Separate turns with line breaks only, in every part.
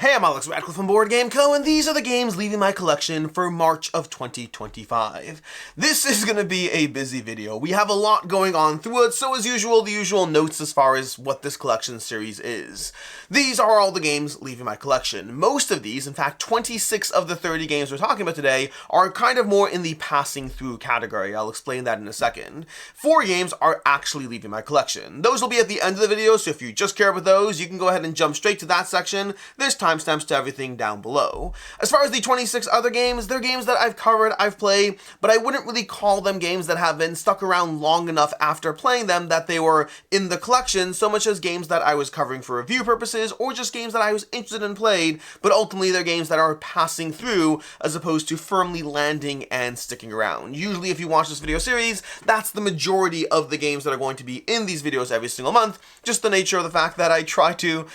Hey, I'm Alex Radcliffe from Board Game Co, and these are the games leaving my collection for March of 2025. This is going to be a busy video. We have a lot going on through it, so as usual, the usual notes as far as what this collection series is. These are all the games leaving my collection. Most of these, in fact 26 of the 30 games we're talking about today, are kind of more in the passing through category. I'll explain that in a second. 4 games are actually leaving my collection. Those will be at the end of the video, so if you just care about those, you can go ahead and jump straight to that section. There's timestamps to everything down below. As far as the 26 other games, they're games that I've covered, I've played, but I wouldn't really call them games that have been stuck around long enough after playing them that they were in the collection, so much as games that I was covering for review purposes, or just games that I was interested in played, but ultimately they're games that are passing through as opposed to firmly landing and sticking around. Usually if you watch this video series, that's the majority of the games that are going to be in these videos every single month, just the nature of the fact that I try to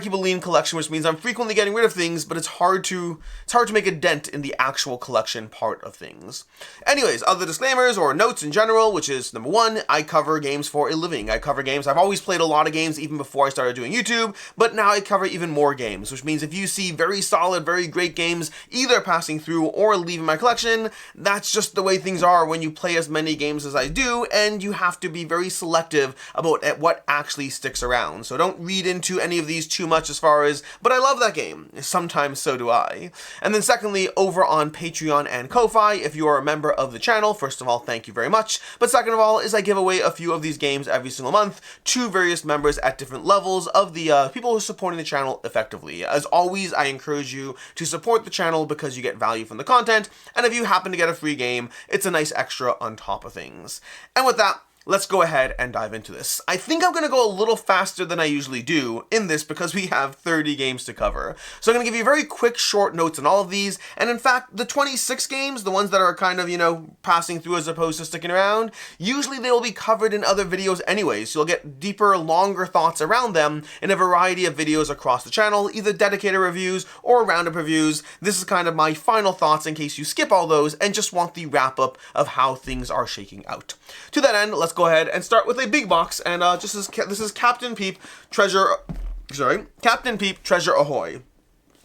keep a lean collection, which means I'm frequently getting rid of things, but it's hard to make a dent in the actual collection part of things. Anyways, other disclaimers or notes in general, which is number 1, I cover games for a living. I cover games. I've always played a lot of games even before I started doing YouTube, but now I cover even more games, which means if you see very solid, very great games either passing through or leaving my collection, that's just the way things are when you play as many games as I do, and you have to be very selective about what actually sticks around. So don't read into any of these too much as far as, but I love that game. Sometimes so do I. And then secondly, over on Patreon and Ko-Fi, if you are a member of the channel, first of all, thank you very much. But second of all, is I give away a few of these games every single month to various members at different levels of the people who are supporting the channel effectively. As always, I encourage you to support the channel because you get value from the content, and if you happen to get a free game, it's a nice extra on top of things. And with that, let's go ahead and dive into this. I think I'm going to go a little faster than I usually do in this because we have 30 games to cover. So I'm going to give you very quick, short notes on all of these. And in fact, the 26 games, the ones that are kind of, passing through as opposed to sticking around, usually they will be covered in other videos anyways. So you'll get deeper, longer thoughts around them in a variety of videos across the channel, either dedicated reviews or roundup reviews. This is kind of my final thoughts in case you skip all those and just want the wrap up of how things are shaking out. To that end, let's go ahead and start with a big box, and this is CaptN Peep Treasure Ahoy.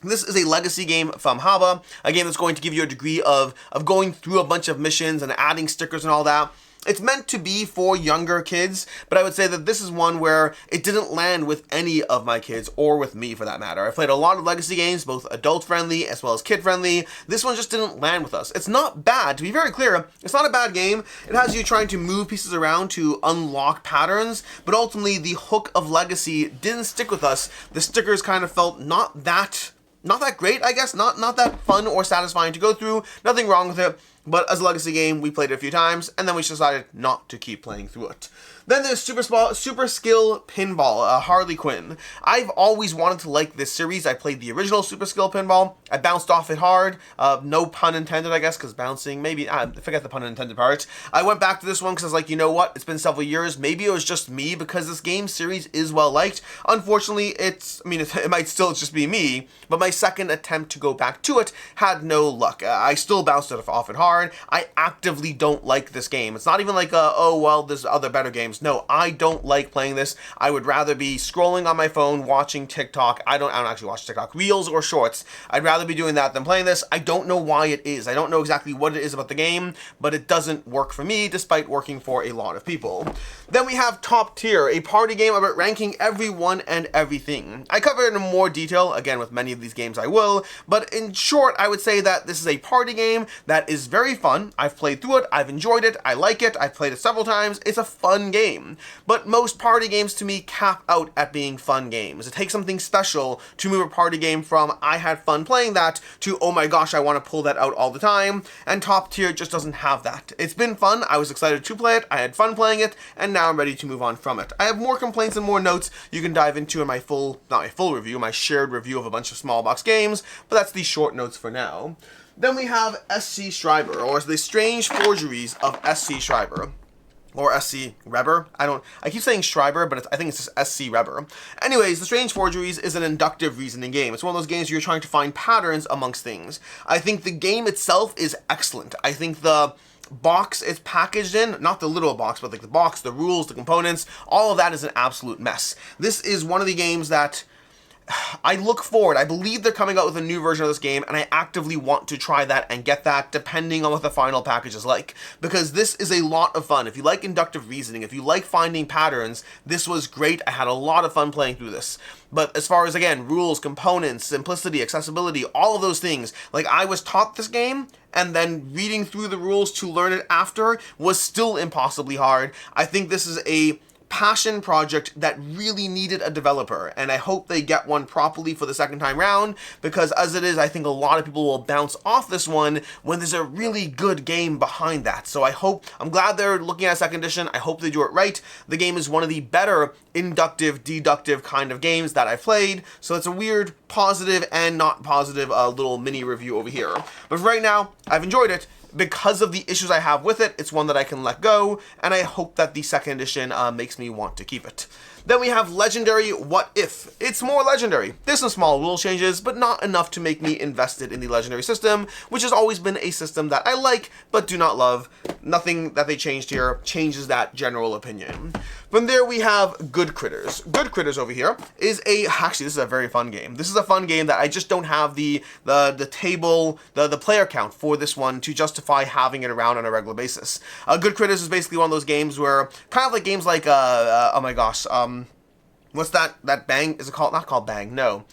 This is a legacy game from Haba, a game that's going to give you a degree of going through a bunch of missions and adding stickers and all that. It's meant to be for younger kids, but I would say that this is one where it didn't land with any of my kids, or with me for that matter. I've played a lot of legacy games, both adult-friendly as well as kid-friendly. This one just didn't land with us. It's not bad, to be very clear, it's not a bad game. It has you trying to move pieces around to unlock patterns, but ultimately the hook of legacy didn't stick with us. The stickers kind of felt not that great, I guess, not that fun or satisfying to go through. Nothing wrong with it. But as a legacy game, we played it a few times, and then we decided not to keep playing through it. Then there's Super Skill Pinball, Harley Quinn. I've always wanted to like this series. I played the original Super Skill Pinball. I bounced off it hard. No pun intended, I guess, because bouncing, maybe, I forget the pun intended part. I went back to this one because I was like, you know what? It's been several years. Maybe it was just me because this game series is well liked. Unfortunately, it might still just be me, but my second attempt to go back to it had no luck. I still bounced it off it hard. I actively don't like this game. It's not even like, oh, well, there's other better games. No, I don't like playing this. I would rather be scrolling on my phone, watching TikTok. I don't actually watch TikTok, Reels or Shorts. I'd rather be doing that than playing this. I don't know why it is. I don't know exactly what it is about the game, but it doesn't work for me, despite working for a lot of people. Then we have Top Tier, a party game about ranking everyone and everything. I cover it in more detail, again, with many of these games I will, but in short, I would say that this is a party game that is very fun. I've played through it, I've enjoyed it, I like it, I've played it several times. It's a fun game. But most party games to me cap out at being fun games. It takes something special to move a party game from I had fun playing that to oh my gosh, I want to pull that out all the time, and Top Tier just doesn't have that. It's been fun, I was excited to play it, I had fun playing it, and now I'm ready to move on from it. I have more complaints and more notes you can dive into in my my shared review of a bunch of small box games, but that's the short notes for now. Then we have SC Schreiber, or the Strange Forgeries of SC Schreiber. Or SC Reber. I keep saying Schreiber, but I think it's just SC Reber. Anyways, the Strange Forgeries is an inductive reasoning game. It's one of those games where you're trying to find patterns amongst things. I think the game itself is excellent. I think the box it's packaged in, not the literal box, but like the box, the rules, the components, all of that is an absolute mess. This is one of the games that I look forward. I believe they're coming out with a new version of this game, and I actively want to try that and get that depending on what the final package is like. Because this is a lot of fun. If you like inductive reasoning, if you like finding patterns, this was great. I had a lot of fun playing through this. But as far as, again, rules, components, simplicity, accessibility, all of those things, like I was taught this game, and then reading through the rules to learn it after was still impossibly hard. I think this is a passion project that really needed a developer, and I hope they get one properly for the second time round, because as it is, I think a lot of people will bounce off this one when there's a really good game behind that. So I'm glad they're looking at second edition. I hope they do it right. The game is one of the better inductive, deductive kind of games that I've played, so it's a weird positive and not positive little mini review over here. But for right now, I've enjoyed it. Because of the issues I have with it, it's one that I can let go, and I hope that the second edition makes me want to keep it. Then we have Legendary What If. It's more legendary. There's some small rule changes, but not enough to make me invested in the Legendary system, which has always been a system that I like, but do not love. Nothing that they changed here changes that general opinion. From there we have Goodcritters. Goodcritters over here is actually this is a very fun game. This is a fun game that I just don't have the table, the player count for this one to justify having it around on a regular basis. Goodcritters is basically one of those games where, kind of like games like, oh my gosh, what's that Bang? Is it called, not called Bang, no.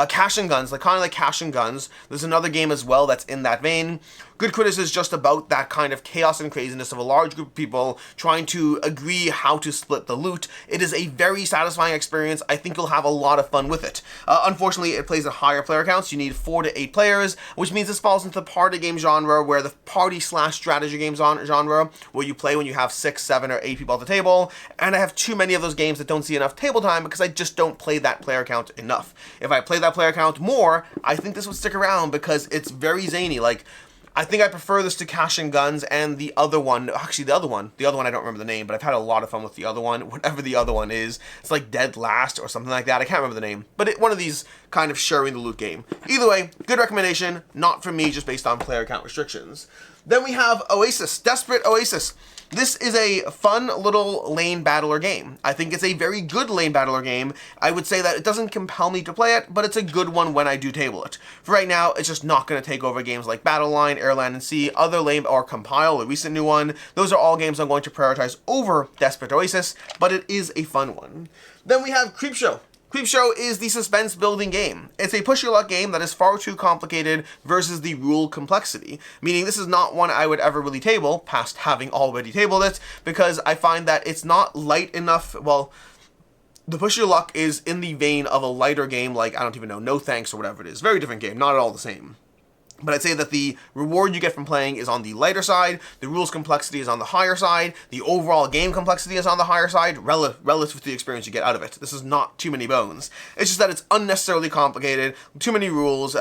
Cash and Guns, kind of like Cash and Guns. There's another game as well that's in that vein. Goodcritters is just about that kind of chaos and craziness of a large group of people trying to agree how to split the loot. It is a very satisfying experience. I think you'll have a lot of fun with it. Unfortunately, it plays at higher player counts. You need 4 to 8 players, which means this falls into the party game genre, where the party/strategy game genre, where you play when you have 6, 7, or 8 people at the table. And I have too many of those games that don't see enough table time because I just don't play that player count enough. If I play that player count more, I think this would stick around because it's very zany. I think I prefer this to Cash and Guns and the other one. Actually, the other one I don't remember the name, but I've had a lot of fun with the other one, whatever the other one is. It's like Dead Last or something like that. I can't remember the name, but one of these kind of sharing the loot game. Either way, good recommendation, not for me, just based on player count restrictions. Then we have Oasis, Desperate Oasis. This is a fun little lane battler game. I think it's a very good lane battler game. I would say that it doesn't compel me to play it, but it's a good one when I do table it. For right now, it's just not going to take over games like Battle Line, Air, Land, and Sea, other lane, or Compile, a recent new one. Those are all games I'm going to prioritize over Desperate Oasis, but it is a fun one. Then we have Creepshow. Creepshow is the suspense building game. It's a push your luck game that is far too complicated versus the rule complexity, meaning this is not one I would ever really table, past having already tabled it, because I find that it's not light enough. Well, the push your luck is in the vein of a lighter game like, I don't even know, No Thanks or whatever it is. Very different game, not at all the same. But I'd say that the reward you get from playing is on the lighter side, the rules complexity is on the higher side, the overall game complexity is on the higher side, relative to the experience you get out of it. This is not too many bones. It's just that it's unnecessarily complicated, too many rules,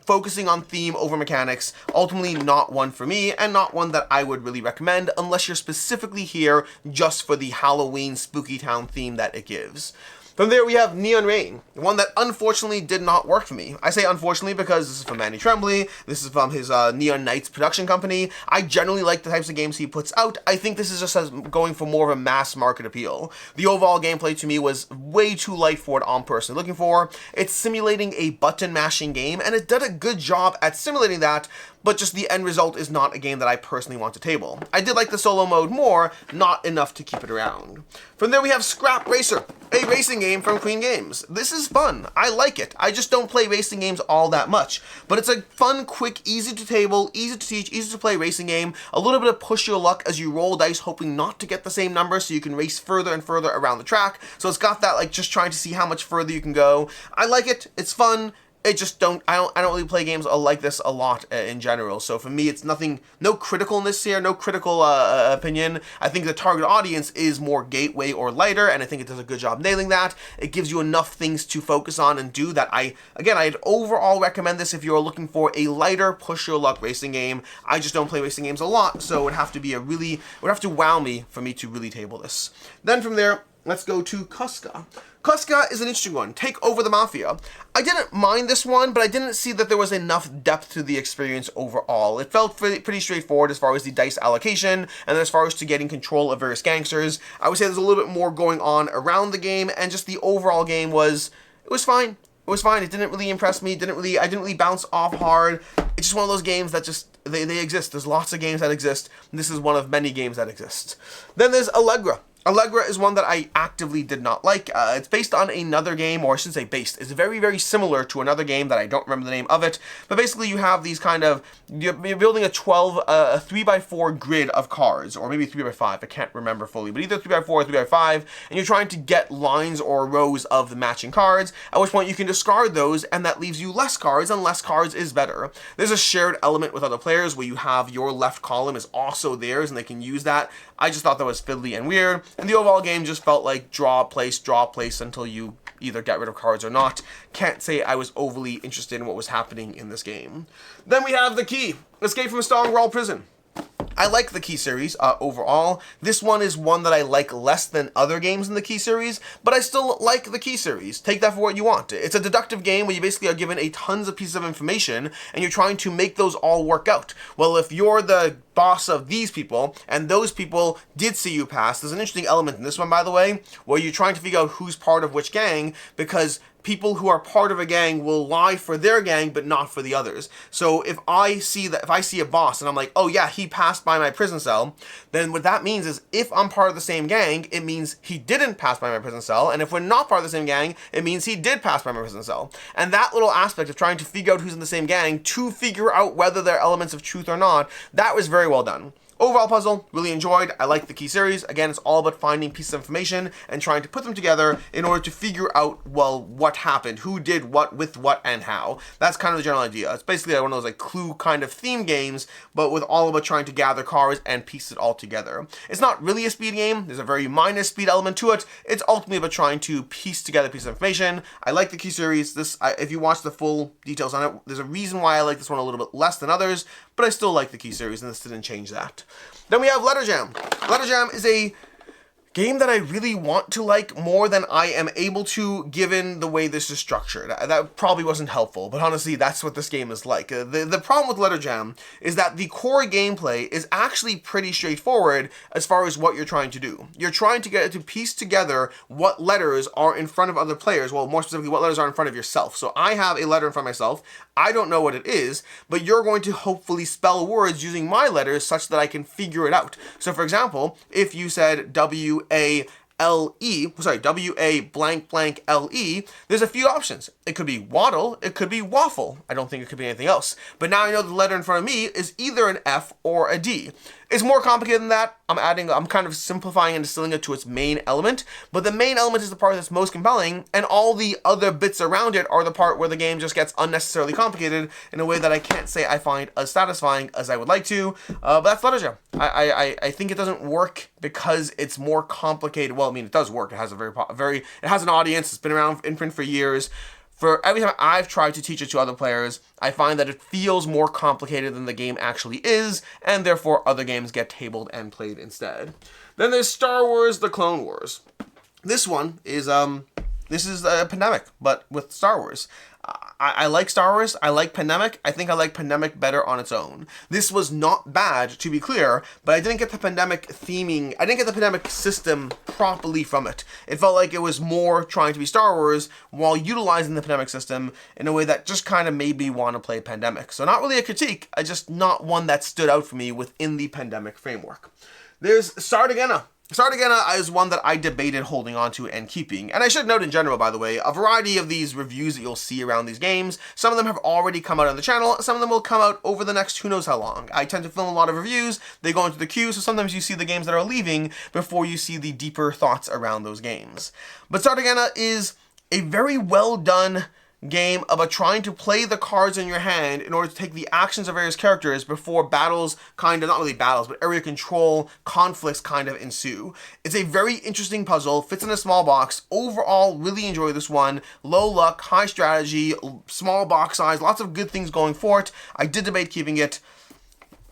focusing on theme over mechanics, ultimately not one for me, and not one that I would really recommend unless you're specifically here just for the Halloween Spooky Town theme that it gives. From there we have Neon Rain, one that unfortunately did not work for me. I say unfortunately because this is from Manny Tremblay, this is from his Neon Knights production company. I generally like the types of games he puts out. I think this is just going for more of a mass market appeal. The overall gameplay to me was way too light for what I'm personally looking for. It's simulating a button mashing game, and it did a good job at simulating that, but just the end result is not a game that I personally want to table. I did like the solo mode more, not enough to keep it around. From there we have Scrap Racer, a racing game from Queen Games. This is fun. I like it. I just don't play racing games all that much, but it's a fun, quick, easy to table, easy to teach, easy to play racing game. A little bit of push your luck as you roll dice, hoping not to get the same number so you can race further and further around the track. So it's got that just trying to see how much further you can go. I like it. It's fun. I don't really play games like this a lot in general. So for me, it's nothing, no criticalness here, no critical opinion. I think the target audience is more gateway or lighter, and I think it does a good job nailing that. It gives you enough things to focus on and do that I'd overall recommend this if you're looking for a lighter push your luck racing game. I just don't play racing games a lot, so it would have to wow me for me to really table this. Then from there, let's go to Cosca. Cosca is an interesting one. Take Over the Mafia. I didn't mind this one, but I didn't see that there was enough depth to the experience overall. It felt pretty straightforward as far as the dice allocation, and as far as to getting control of various gangsters. I would say there's a little bit more going on around the game, and just the overall game was fine. It was fine. It didn't really impress me. I didn't really bounce off hard. It's just one of those games that just, they exist. There's lots of games that exist. And this is one of many games that exist. Then there's Allegra. Allegra is one that I actively did not like. It's based on another game, or I shouldn't say based. It's very, very similar to another game that I don't remember the name of it. But basically you have these kind of, you're building a 3x4 grid of cards, or maybe 3x5, I can't remember fully, but either 3x4 or 3x5, and you're trying to get lines or rows of the matching cards, at which point you can discard those, and that leaves you less cards, and less cards is better. There's a shared element with other players where you have your left column is also theirs, and they can use that. I just thought that was fiddly and weird, and the overall game just felt like draw, place until you either get rid of cards or not. Can't say I was overly interested in what was happening in this game. Then we have The Key, Escape from Strongwall Prison. I like the Key series overall. This one is one that I like less than other games in the Key series, but I still like the Key series. Take that for what you want. It's a deductive game where you basically are given a tons of pieces of information and you're trying to make those all work out. Well, if you're the boss of these people and those people did see you pass, there's an interesting element in this one, by the way, where you're trying to figure out who's part of which gang, because people who are part of a gang will lie for their gang but not for the others. So if I see a boss and I'm like, oh yeah, he passed by my prison cell, then what that means is if I'm part of the same gang, it means he didn't pass by my prison cell, and if we're not part of the same gang, it means he did pass by my prison cell. And that little aspect of trying to figure out who's in the same gang to figure out whether there are elements of truth or not, that was very well done. Overall puzzle, really enjoyed. I like the Key series. Again, it's all about finding pieces of information and trying to put them together in order to figure out, well, what happened, who did what, with what, and how. That's kind of the general idea. It's basically one of those like Clue kind of theme games, but with all about trying to gather cards and piece it all together. It's not really a speed game. There's a very minor speed element to it. It's ultimately about trying to piece together pieces of information. I like the Key series. If you watch the full details on it, there's a reason why I like this one a little bit less than others, but I still like the Key series, and this didn't change that. Then we have Letter Jam. Letter Jam is a game that I really want to like more than I am able to, given the way this is structured. That probably wasn't helpful, but honestly, that's what this game is like. The problem with Letter Jam is that the core gameplay is actually pretty straightforward as far as what you're trying to do. You're trying to get it to piece together what letters are in front of other players, well, more specifically, what letters are in front of yourself. So I have a letter in front of myself. I don't know what it is, but you're going to hopefully spell words using my letters such that I can figure it out. So for example, if you said W-A-L-E, sorry, W-A blank blank L-E, there's a few options. It could be waddle, it could be waffle. I don't think it could be anything else. But now I know the letter in front of me is either an F or a D. It's more complicated than that. I'm kind of simplifying and distilling it to its main element, but the main element is the part that's most compelling, and all the other bits around it are the part where the game just gets unnecessarily complicated in a way that I can't say I find as satisfying as I would like to, but that's Letter Jam. I think it doesn't work because it's more complicated. Well, I mean, it does work. It has it has an audience. It's been around in print for years. For every time I've tried to teach it to other players, I find that it feels more complicated than the game actually is, and therefore other games get tabled and played instead. Then there's Star Wars: The Clone Wars. This one is this is a Pandemic, but with Star Wars. I like Star Wars, I like Pandemic, I think I like Pandemic better on its own. This was not bad, to be clear, but I didn't get the Pandemic theming, I didn't get the Pandemic system properly from it. It felt like it was more trying to be Star Wars while utilizing the Pandemic system in a way that just kind of made me want to play Pandemic. So not really a critique, just not one that stood out for me within the Pandemic framework. There's Sardegna. Sardegna is one that I debated holding on to and keeping. And I should note in general, by the way, a variety of these reviews that you'll see around these games, some of them have already come out on the channel, some of them will come out over the next who knows how long. I tend to film a lot of reviews, they go into the queue, so sometimes you see the games that are leaving before you see the deeper thoughts around those games. But Sardegna is a very well done game about trying to play the cards in your hand in order to take the actions of various characters before battles not really battles, but area control conflicts kind of ensue. It's a very interesting puzzle, fits in a small box. Overall, really enjoy this one. Low luck, high strategy, small box size, lots of good things going for it. I did debate keeping it.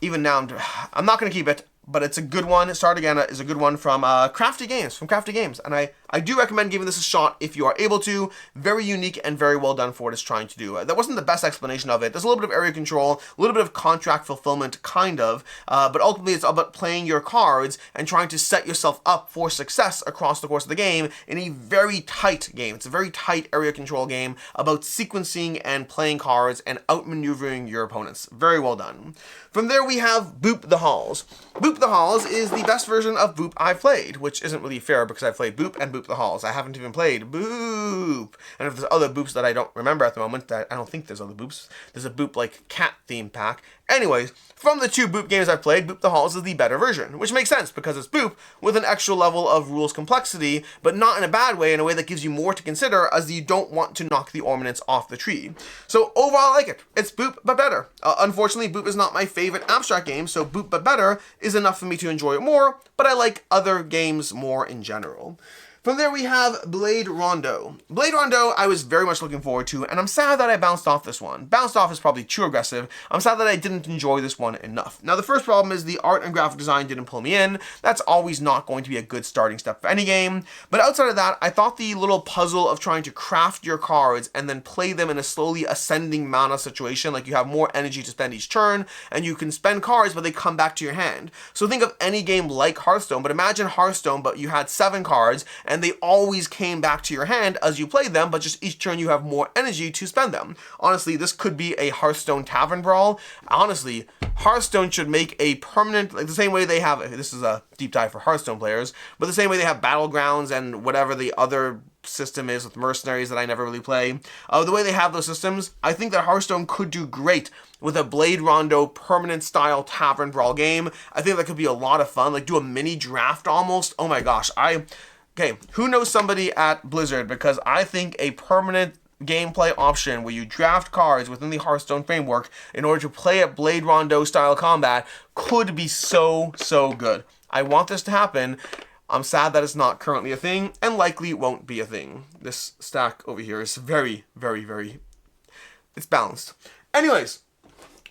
Even now, I'm not going to keep it, but it's a good one. Sardegna is a good one from Crafty Games, and I do recommend giving this a shot if you are able to. Very unique and very well done for what it's trying to do. That wasn't the best explanation of it. There's a little bit of area control, a little bit of contract fulfillment, kind of, but ultimately it's all about playing your cards and trying to set yourself up for success across the course of the game in a very tight game. It's a very tight area control game about sequencing and playing cards and outmaneuvering your opponents. Very well done. From there we have Boop the Halls. Boop the Halls is the best version of Boop I've played, which isn't really fair because I've played Boop and Boop the Halls. I haven't even played Boop. And if there's other Boops that I don't remember at the moment, I don't think there's other Boops. There's a Boop like cat theme pack. Anyways, from the two Boop games I've played, Boop the Halls is the better version, which makes sense because it's Boop with an extra level of rules complexity, but not in a bad way, in a way that gives you more to consider as you don't want to knock the ornaments off the tree. So overall, I like it. It's Boop, but better. Unfortunately, Boop is not my favorite abstract game, so Boop, but better is enough for me to enjoy it more, but I like other games more in general. From there we have Blade Rondo. Blade Rondo I was very much looking forward to, and I'm sad that I bounced off this one. Bounced off is probably too aggressive. I'm sad that I didn't enjoy this one enough. Now the first problem is the art and graphic design didn't pull me in. That's always not going to be a good starting step for any game. But outside of that, I thought the little puzzle of trying to craft your cards and then play them in a slowly ascending mana situation, like you have more energy to spend each turn, and you can spend cards but they come back to your hand. So think of any game like Hearthstone, but imagine Hearthstone but you had 7 cards and they always came back to your hand as you played them, but just each turn you have more energy to spend them. Honestly, this could be a Hearthstone tavern brawl. Honestly, Hearthstone should make a permanent, like the same way they have, this is a deep dive for Hearthstone players, but the same way they have Battlegrounds and whatever the other system is with Mercenaries that I never really play. The way they have those systems, I think that Hearthstone could do great with a Blade Rondo permanent style tavern brawl game. I think that could be a lot of fun, like do a mini draft almost. Oh my gosh, okay, who knows somebody at Blizzard, because I think a permanent gameplay option where you draft cards within the Hearthstone framework in order to play a Blade Rondo style combat could be so good. I want this to happen. I'm sad that it's not currently a thing and likely won't be a thing. This stack over here is very, it's balanced. Anyways,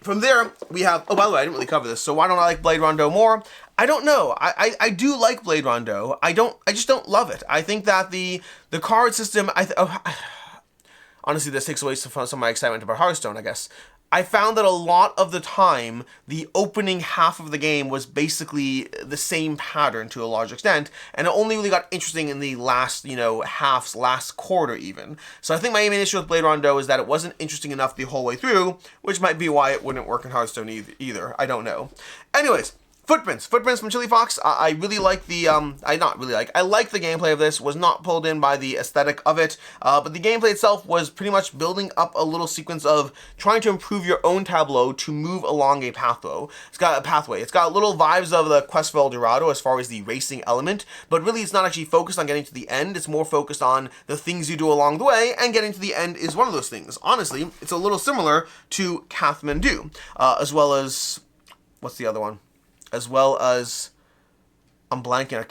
from there, we have, oh, by the way, I didn't really cover this, so why don't I like Blade Rondo more? I don't know. I do like Blade Rondo. I just don't love it. I think that the card system, honestly, this takes away some of my excitement about Hearthstone, I guess. I found that a lot of the time, the opening half of the game was basically the same pattern to a large extent, and it only really got interesting in the last, last quarter even. So I think my main issue with Blade Rondo is that it wasn't interesting enough the whole way through, which might be why it wouldn't work in Hearthstone either. I don't know. Anyways, Footprints from Chili Fox. I really like the, I like the gameplay of this. Was not pulled in by the aesthetic of it, but the gameplay itself was pretty much building up a little sequence of trying to improve your own tableau to move along a pathway. It's got little vibes of the Quest for El Dorado as far as the racing element, but really it's not actually focused on getting to the end. It's more focused on the things you do along the way, and getting to the end is one of those things. Honestly, it's a little similar to Kathmandu, as well as, what's the other one? As well as, I'm blanking,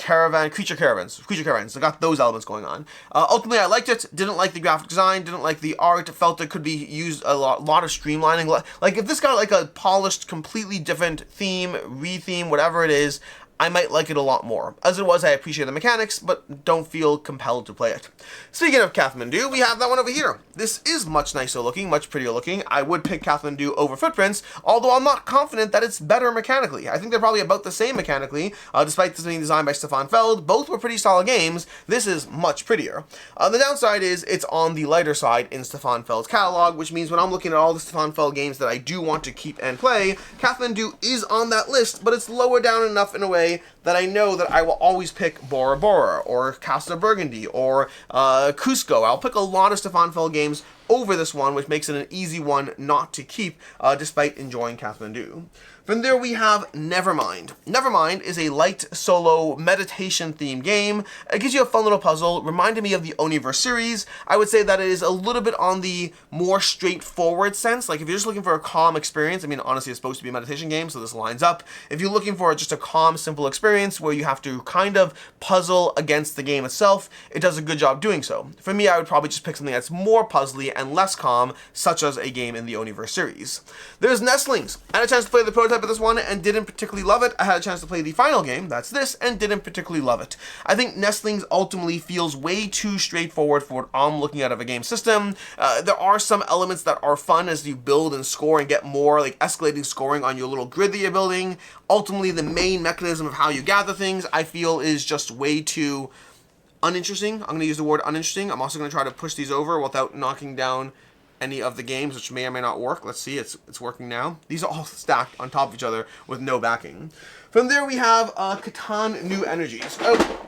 Creature Caravans. I got those elements going on. Ultimately, I liked it. Didn't like the graphic design. Didn't like the art. Felt it could be used a lot of streamlining. Like if this got like a polished, completely different theme, re-theme, whatever it is, I might like it a lot more. As it was, I appreciate the mechanics, but don't feel compelled to play it. Speaking of Kathmandu, we have that one over here. This is much nicer looking, much prettier looking. I would pick Kathmandu over Footprints, although I'm not confident that it's better mechanically. I think they're probably about the same mechanically, despite this being designed by Stefan Feld. Both were pretty solid games. This is much prettier. The downside is it's on the lighter side in Stefan Feld's catalog, which means when I'm looking at all the Stefan Feld games that I do want to keep and play, Kathmandu is on that list, but it's lower down enough in a way that I know that I will always pick Bora Bora, or Casa Burgundy, or Cusco. I'll pick a lot of Stefan Feld games over this one, which makes it an easy one not to keep, despite enjoying Kathmandu. From there we have Nevermind. Nevermind is a light solo meditation themed game. It gives you a fun little puzzle, reminded me of the Oniverse series. I would say that it is a little bit on the more straightforward sense. Like if you're just looking for a calm experience, I mean honestly it's supposed to be a meditation game, so this lines up. If you're looking for just a calm, simple experience where you have to kind of puzzle against the game itself, it does a good job doing so. For me, I would probably just pick something that's more puzzly and less calm, such as a game in the Oniverse series. There's Nestlings. I had a chance to play the prototype prototype of this one and didn't particularly love it. I had a chance to play the final game, that's this, and didn't particularly love it. I think Nestlings ultimately feels way too straightforward for what I'm looking at of a game system. There are some elements that are fun as you build and score and get more like escalating scoring on your little grid that you're building. Ultimately, the main mechanism of how you gather things, I feel, is just way too uninteresting. I'm going to use the word uninteresting. I'm also going to try to push these over without knocking down any of the games, which may or may not work. Let's see, it's working now. These are all stacked on top of each other with no backing. From there we have Catan New Energies. Oh,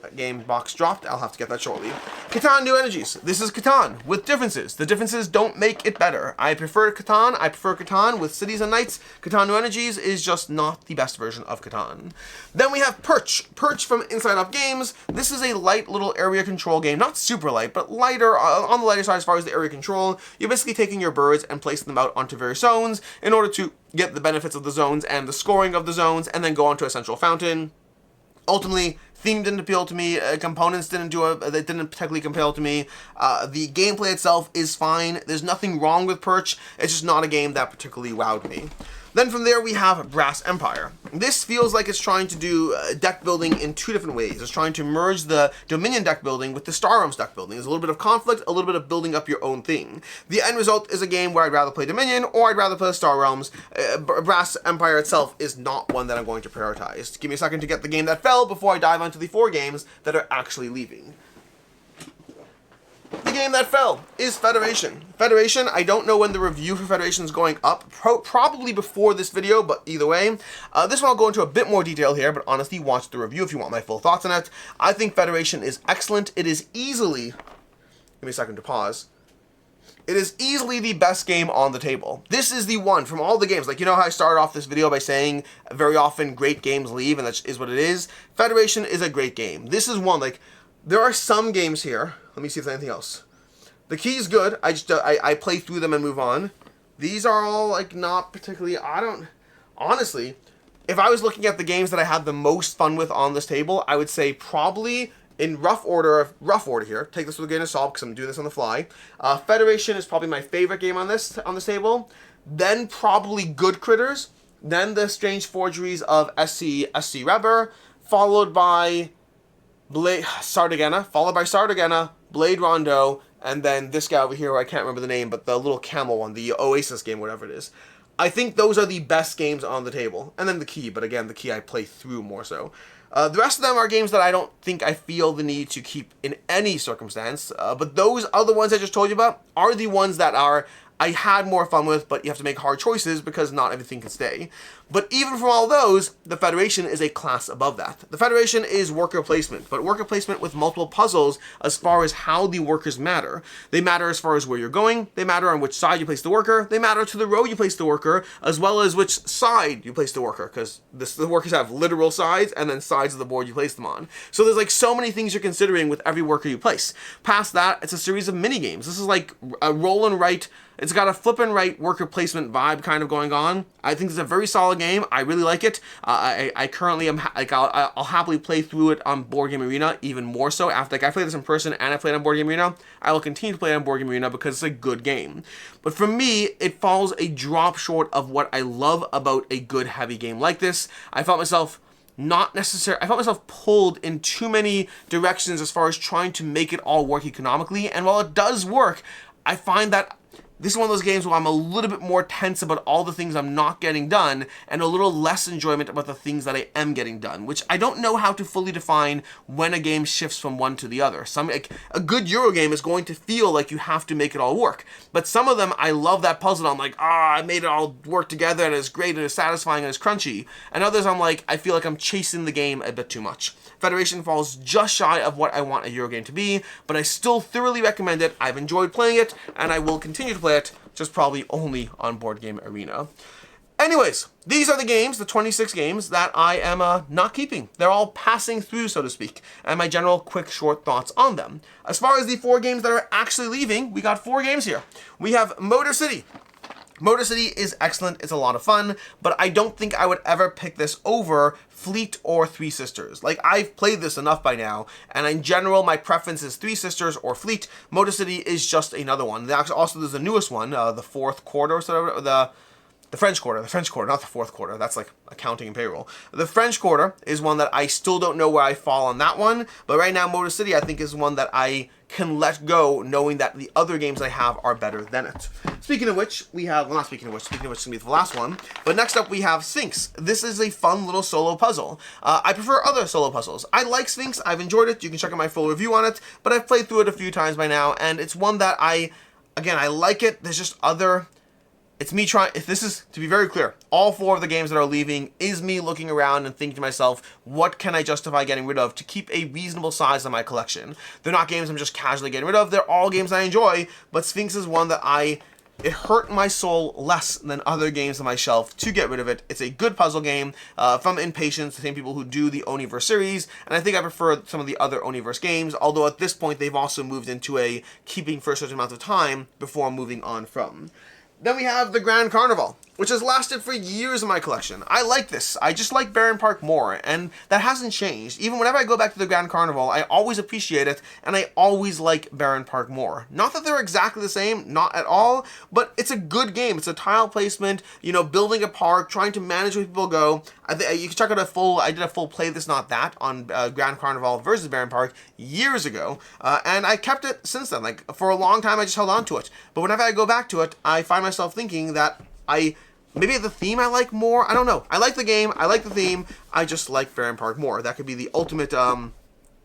that game box dropped. I'll have to get that shortly. Catan New Energies. This is Catan with differences. The differences don't make it better. I prefer Catan with cities and knights. Catan New Energies is just not the best version of Catan. Then we have Perch. Perch from Inside Up Games. This is a light little area control game. Not super light, but lighter, on the lighter side as far as the area control. You're basically taking your birds and placing them out onto various zones in order to get the benefits of the zones and the scoring of the zones, and then go onto a central fountain. Ultimately, theme didn't appeal to me. Components didn't particularly compel to me. The gameplay itself is fine. There's nothing wrong with Perch. It's just not a game that particularly wowed me. Then from there we have Brass Empire. This feels like it's trying to do deck building in two different ways. It's trying to merge the Dominion deck building with the Star Realms deck building. There's a little bit of conflict, a little bit of building up your own thing. The end result is a game where I'd rather play Dominion or I'd rather play Star Realms. Brass Empire itself is not one that I'm going to prioritize. Give me a second to get the game that fell before I dive onto the 4 games that are actually leaving. The game that fell is Federation. Federation, I don't know when the review for Federation is going up, probably before this video, but either way. This one I'll go into a bit more detail here, but honestly, watch the review if you want my full thoughts on it. I think Federation is excellent. It is easily, give me a second to pause. It is easily the best game on the table. This is the one from all the games. Like, you know how I started off this video by saying very often great games leave, and that is what it is? Federation is a great game. This is one, like, there are some games here. Let me see if there's anything else. The key is good. I play through them and move on. These are all, like, not particularly, honestly, if I was looking at the games that I had the most fun with on this table, I would say probably, in rough order here, take this with a grain of salt because I'm doing this on the fly. Federation is probably my favorite game on this table. Then probably Goodcritters. Then the Strange Forgeries of SC Reber, followed by Sardegna, Blade Rondo, and then this guy over here, who I can't remember the name, but the little camel one, the Oasis game, whatever it is. I think those are the best games on the table. And then the key, but again, the key I play through more so. The rest of them are games that I don't think I feel the need to keep in any circumstance, but those other ones I just told you about are the ones that I had more fun with, but you have to make hard choices because not everything can stay. But even from all those, the Federation is a class above that. The Federation is worker placement, but worker placement with multiple puzzles as far as how the workers matter. They matter as far as where you're going, they matter on which side you place the worker, they matter to the row you place the worker, as well as which side you place the worker, because the workers have literal sides and then sides of the board you place them on. So there's like so many things you're considering with every worker you place. Past that, it's a series of mini games. This is like a roll and write. It's got a flip and right worker placement vibe kind of going on. I think it's a very solid game. I really like it. I currently am I'll happily play through it on Board Game Arena even more so after. Like, I played this in person and I played on Board Game Arena. I will continue to play on Board Game Arena because it's a good game. But for me, it falls a drop short of what I love about a good heavy game like this. I felt myself pulled in too many directions as far as trying to make it all work economically. And while it does work, I find that this is one of those games where I'm a little bit more tense about all the things I'm not getting done and a little less enjoyment about the things that I am getting done, which I don't know how to fully define when a game shifts from one to the other. A good Euro game is going to feel like you have to make it all work, but some of them I love that puzzle. I'm like, I made it all work together and it's great and it's satisfying and it's crunchy. And others I'm like, I feel like I'm chasing the game a bit too much. Federation falls just shy of what I want a Euro game to be, but I still thoroughly recommend it. I've enjoyed playing it, and I will continue to play it, just probably only on Board Game Arena. Anyways, these are the games, the 26 games, that I am not keeping. They're all passing through, so to speak, and my general quick short thoughts on them. As far as the 4 games that are actually leaving, we got 4 games here. We have Motor City. Motor City is excellent, it's a lot of fun, but I don't think I would ever pick this over Fleet or Three Sisters. Like, I've played this enough by now, and in general, my preference is Three Sisters or Fleet. Motor City is just another one. Also, there's the newest one, the Fourth Quarter, or the French Quarter, not the fourth quarter. That's like accounting and payroll. The French Quarter is one that I still don't know where I fall on that one, but right now Motor City I think is one that I can let go, knowing that the other games I have are better than it. Speaking of which, we have, well, not speaking of which is going to be the last one, but next up we have Sfynx. This is a fun little solo puzzle. I prefer other solo puzzles. I like Sfynx, I've enjoyed it, you can check out my full review on it, but I've played through it a few times by now, and it's one that I like it, there's just other... It's me trying, if this is, to be very clear, all 4 of the games that are leaving is me looking around and thinking to myself, what can I justify getting rid of to keep a reasonable size on my collection? They're not games I'm just casually getting rid of, they're all games I enjoy, but Sfynx is one that it hurt my soul less than other games on my shelf to get rid of it. It's a good puzzle game from Impatience, the same people who do the Oniverse series, and I think I prefer some of the other Oniverse games, although at this point they've also moved into a keeping for a certain amount of time before moving on from. Then we have the Grand Carnival, which has lasted for years in my collection. I like this. I just like Baron Park more, and that hasn't changed. Even whenever I go back to the Grand Carnival, I always appreciate it, and I always like Baron Park more. Not that they're exactly the same, not at all, but it's a good game. It's a tile placement, you know, building a park, trying to manage where people go. You can check out I did a full Play This Not That on Grand Carnival versus Baron Park years ago, and I kept it since then. Like, for a long time, I just held on to it. But whenever I go back to it, I find myself thinking that maybe the theme I like more. I don't know. I like the game. I like the theme. I just like Baron Park more. That could be the ultimate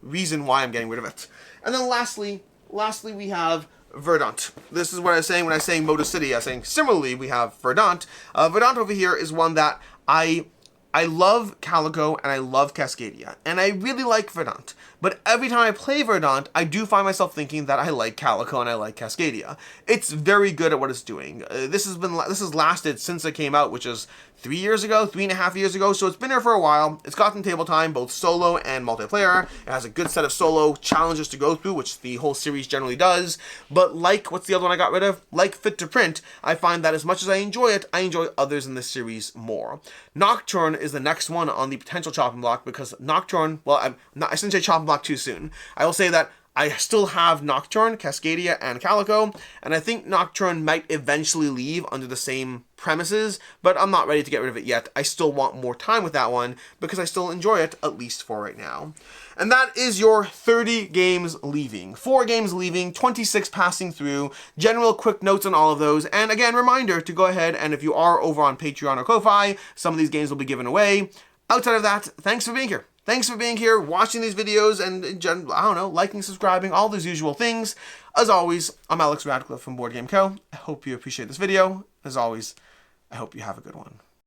reason why I'm getting rid of it. And then lastly we have Verdant. This is what I was saying when I was saying Motor City. I was saying similarly we have Verdant. Verdant over here is one that I love Calico and I love Cascadia, and I really like Verdant. But every time I play Verdant, I do find myself thinking that I like Calico and I like Cascadia. It's very good at what it's doing. This has lasted since it came out, which is 3 years ago, 3.5 years ago, so it's been here for a while. It's gotten table time, both solo and multiplayer. It has a good set of solo challenges to go through, which the whole series generally does. But like, what's the other one I got rid of? Like Fit to Print, I find that as much as I enjoy it, I enjoy others in this series more. Nocturne is the next one on the potential chopping block, because Nocturne, well, I shouldn't say chopping block too soon. I will say that I still have Nocturne, Cascadia, and Calico, and I think Nocturne might eventually leave under the same premises, but I'm not ready to get rid of it yet. I still want more time with that one, because I still enjoy it, at least for right now. And that is your 30 games leaving. 4 games leaving, 26 passing through, general quick notes on all of those, and again, reminder to go ahead, and if you are over on Patreon or Ko-Fi, some of these games will be given away. Outside of that, thanks for being here. Thanks for being here, watching these videos, and I don't know, liking, subscribing, all those usual things. As always, I'm Alex Radcliffe from Board Game Co. I hope you appreciate this video. As always, I hope you have a good one.